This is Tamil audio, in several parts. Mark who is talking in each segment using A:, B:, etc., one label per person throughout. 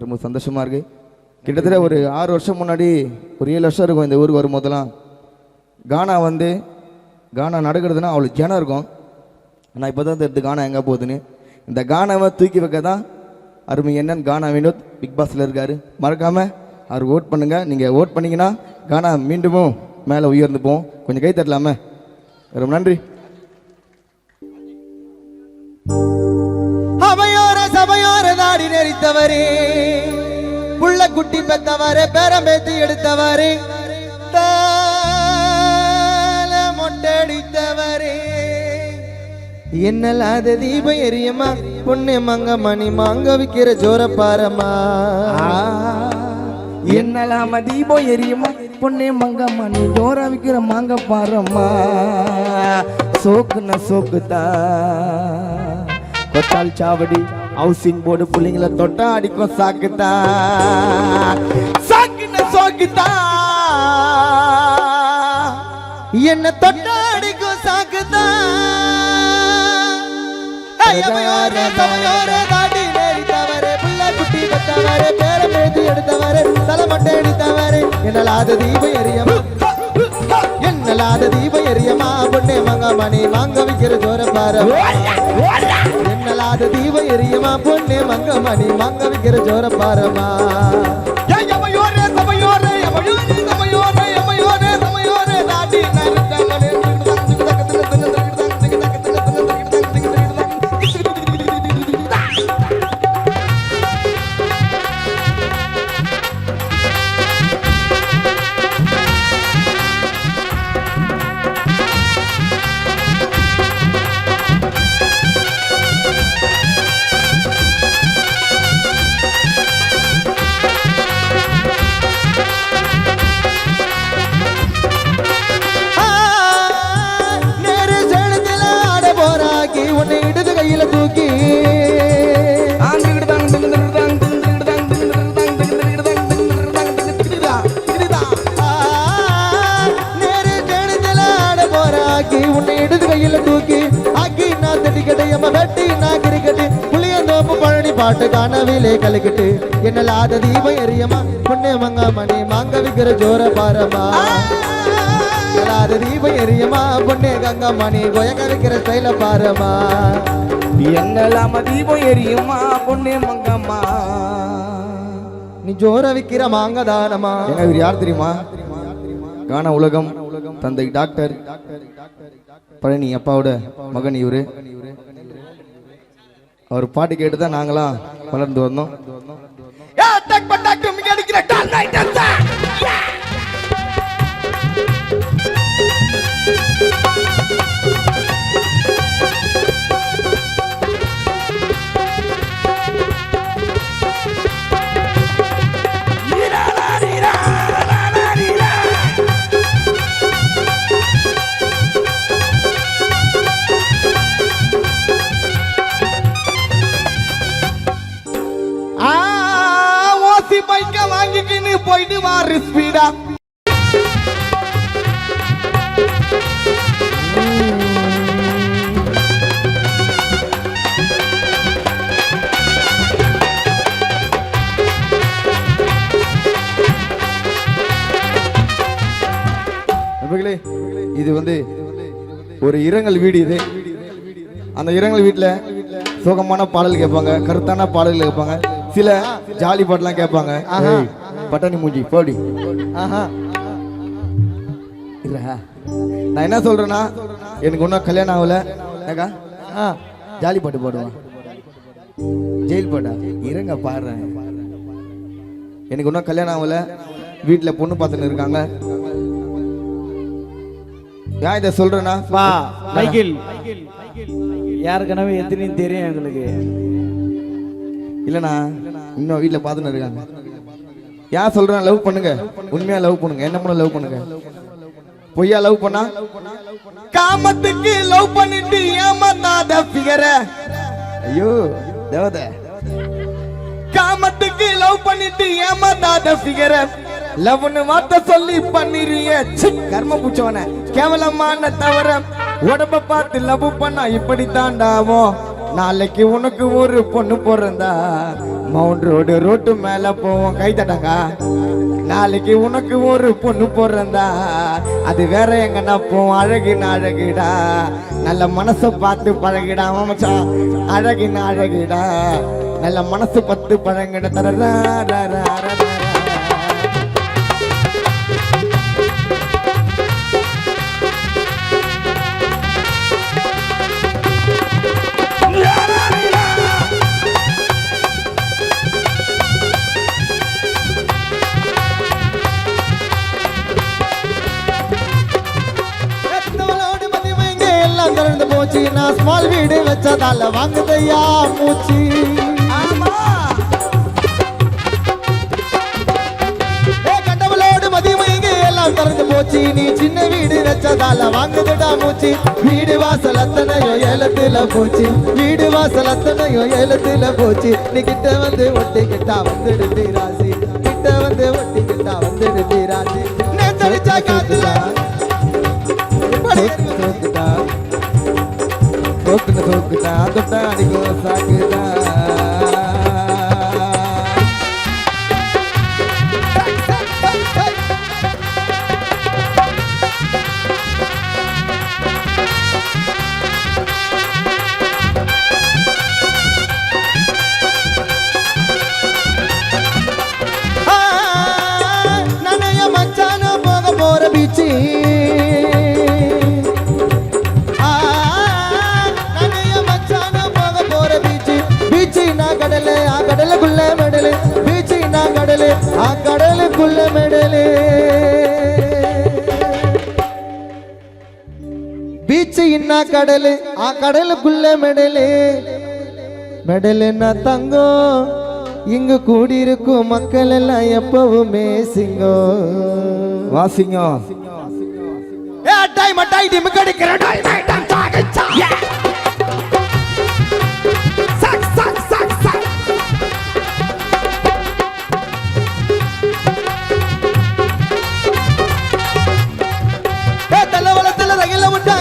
A: ரொம்ப சந்தோஷமாக இருக்குது. கிட்டத்தட்ட ஒரு 6 வருஷம் முன்னாடி ஒரு 7 வருஷம் இருக்கும் இந்த ஊருக்கு வரும்போதெல்லாம் கானா நடக்கிறதுனா அவ்வளோ ஜனம் இருக்கும். நான் இப்போ தான் தெரியுது கானா எங்கே போகுதுன்னு. இந்த கானாவை தூக்கி வைக்க தான் அருமை என்னன்னு கானா வினோத் பிக் பாஸில் இருக்கார். மறக்காமல் அவர் ஓட் பண்ணுங்கள். நீங்கள் ஓட் பண்ணிங்கன்னா கானா மீண்டும் மேலே உயர்ந்து போவோம். கொஞ்சம் கை தட்டலாமே. ரொம்ப நன்றி.
B: அவையோர சபையோர நாடி நெறித்தவரே, புள்ள குட்டி பெத்தவரே, பேரம்பேத்தி எடுத்தவரே, மொட்டடித்தவரே, என்னலாத தீபம் எரியமா பொண்ணு மங்க மணி மாங்க விக்கிற ஜோர பாரமா.
A: என்னலாம தீபம் எரியுமா பொண்ணே மங்க மணி ஜோரா விக்கிற மாங்க பாரம்மா. சோக்குன சோக்குதா கொத்தால் சாவடி ஹவுசிங் போர்டு புள்ளிங்களை தொட்டா அடிக்கும் சாக்குதா. சாக்குன சோக்குதா
B: என்ன தொட்டா அடிக்கும் சாக்குதா. தாடி நேரித்தவரே, புள்ள குட்டி பெத்தவரே, பேரம்பேத்தி எடுத்தவரே, தலைமட்டை அடித்தவரே, என்னலாத தீபம் எரியமா, என்னலாத தீபம் எரியமா பொண்ணே மங்க மணி மாங்க விக்கிற ஜோர பாரமா. என்னலாத தீபம் எரியமா பொண்ணே மங்க மணி மாங்க விக்கிற ஜோர பாரமா. தூக்கி உன்னை இடது கையில தூக்கி ஆக்கி நான் தட்டிக்கட்டு எம்ம வெட்டி நான் கிரிக்கெட்டு புளிய நோம்பு பழனி பாட்டு காணவிலே கலக்கிட்டு என்னலாத தீபம் எரியமா பொண்ணு மங்க மணி மாங்க விக்கிற ஜோர பாரமா. என்னலாத தீபம் எரியமா பொண்ணு கங்க மணி கொயக்க விக்கிற ஸ்டைல பாரமா.
A: என்னலாம தீபம் எரியுமா பொண்ணே மங்கம்மா
B: நீ ஜோர விக்கிற மாங்க தானமா.
A: இவர் யார் தெரியுமா? கானா உலகம் தந்தை டாக்டர் பழனி அப்பாவோட மகன் இவரு. அவர் பாட்டு கேட்டுதான் நாங்களாம் வளர்ந்து வந்தோம்.
B: வாங்கிக்கின்னு போயிட்டு வாரு ஸ்பீடா.
A: இது வந்து ஒரு இரங்கல் வீடு. இது அந்த இரங்கல் வீட்டுல சோகமான பாடல் கேட்பாங்க, கருத்தான பாடல்கள் கேட்பாங்க, சில ஜாலி பாட்டுலாம் கேட்பாங்க. பட்டாணி மூஞ்சி போடி. இல்ல நான் என்ன சொல்றேன்னா, எனக்கு ஒன்னும் கல்யாணம் ஆகல, ஜாலி பாட்டு பாடுவான், ஜெயில் பாட்டா இருங்க பாடுறேன். எனக்கு ஒன்னும் கல்யாணம் ஆகல, வீட்டுல பொண்ணு பார்த்துன்னு இருக்காங்க. ஏன் இதை சொல்றேன்னா,
C: மைக்கேல் யாருக்கனவே எத்தனையும் தெரியும் எங்களுக்கு.
A: இல்லண்ணா இன்னும் வீட்டுல பார்த்துன்னு இருக்காங்க. ஏன் சொல்றேன், லவ் பண்ணுங்க, உண்மையா லவ் பண்ணுங்க, என்ன பண்ண லவ் பண்ணுங்க. பொய்யா லவ் பண்ணா
B: காமத்துக்கு லவ் பண்ணிட்டு ஏமாத்தாத ஃபிகர.
A: ஐயோ தேவத,
B: காமத்துக்கு லவ் பண்ணிட்டு ஏமாத்தாத ஃபிகர. லவ்னு வார்த்தை சொல்லி பண்ணிருய கர்ம பூச்சவன கேவலமான தவற. உடம்ப பார்த்து லவ் பண்ணா இப்படி தாண்டாவும்,
A: நாளைக்கு உனக்கு ஒரு பொண்ணு பிறந்தா மவுண்ட் ரோட்டு மேல போவோம் கை தட்டாங்க. நாளைக்கு உனக்கு ஒரு பொண்ணு பிறந்தா அது வேற எங்கன்னா போவோம். அழகுன்னு அழகுடா, நல்ல மனசை பார்த்து பழகிடா மச்சான். அழகுன்னு அழகுடா, நல்ல மனசு பார்த்து பழகிட. தரரா
B: திறந்து போச்சு. நான் ஸ்மால் வீடு வச்சதால வாங்குதையா மூச்சு. கடவுளோடு மதியம் இங்க எல்லாம் திறந்து போச்சு. நீ சின்ன வீடு வச்சதால வாங்குதடா மூச்சு. வீடு வாசல் அத்தனையோ ஏலத்துல போச்சு. வீடு வாசல் அத்தனையோ ஏலத்துல போச்சு. நீ கிட்ட வந்து ஒட்டி கிட்டா வந்துடுது ராசி. கிட்ட வந்து ஒட்டி கிட்டா வந்துடுது ராசி. நேத்தடிச்சா காத்துல
A: சோக்குதா தொட்டா அடிக்கும் சாக்குதா.
B: நனைய மச்சான போக போற பீச்சு. கடலுக்குள்ள மெடலு பீச்சு. நான் கடலு கடலுக்குள்ள மெடலு பீச்சு. இன்னா கடலு கடலுக்குள்ள மெடலு மெடலுன்னா தங்கம். இங்கு கூடியிருக்கும் மக்கள் எல்லாம் எப்பவுமே சிங்கம்.
A: வாசிங்கம்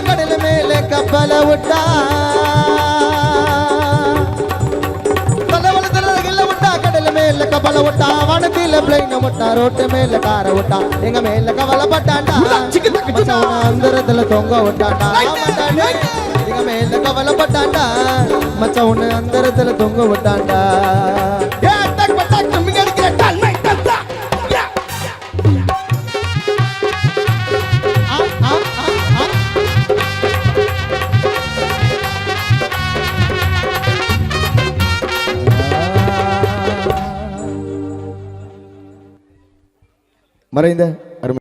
B: கடல மேல கப்பல விட்டா. கடல மேல கப்பல விட்டா. வனத்தில பிளைன விட்டா. ரோட்டு மேல கார விட்டா. எங்க மேல கவலை பட்டாண்டா. அந்தரத்துல தொங்க விட்டாண்டா. எங்க மேல கவலை பட்டாண்டா. மச்ச உன்ன அந்தரத்துல தொங்க விட்டாண்டா.
A: மறைந்த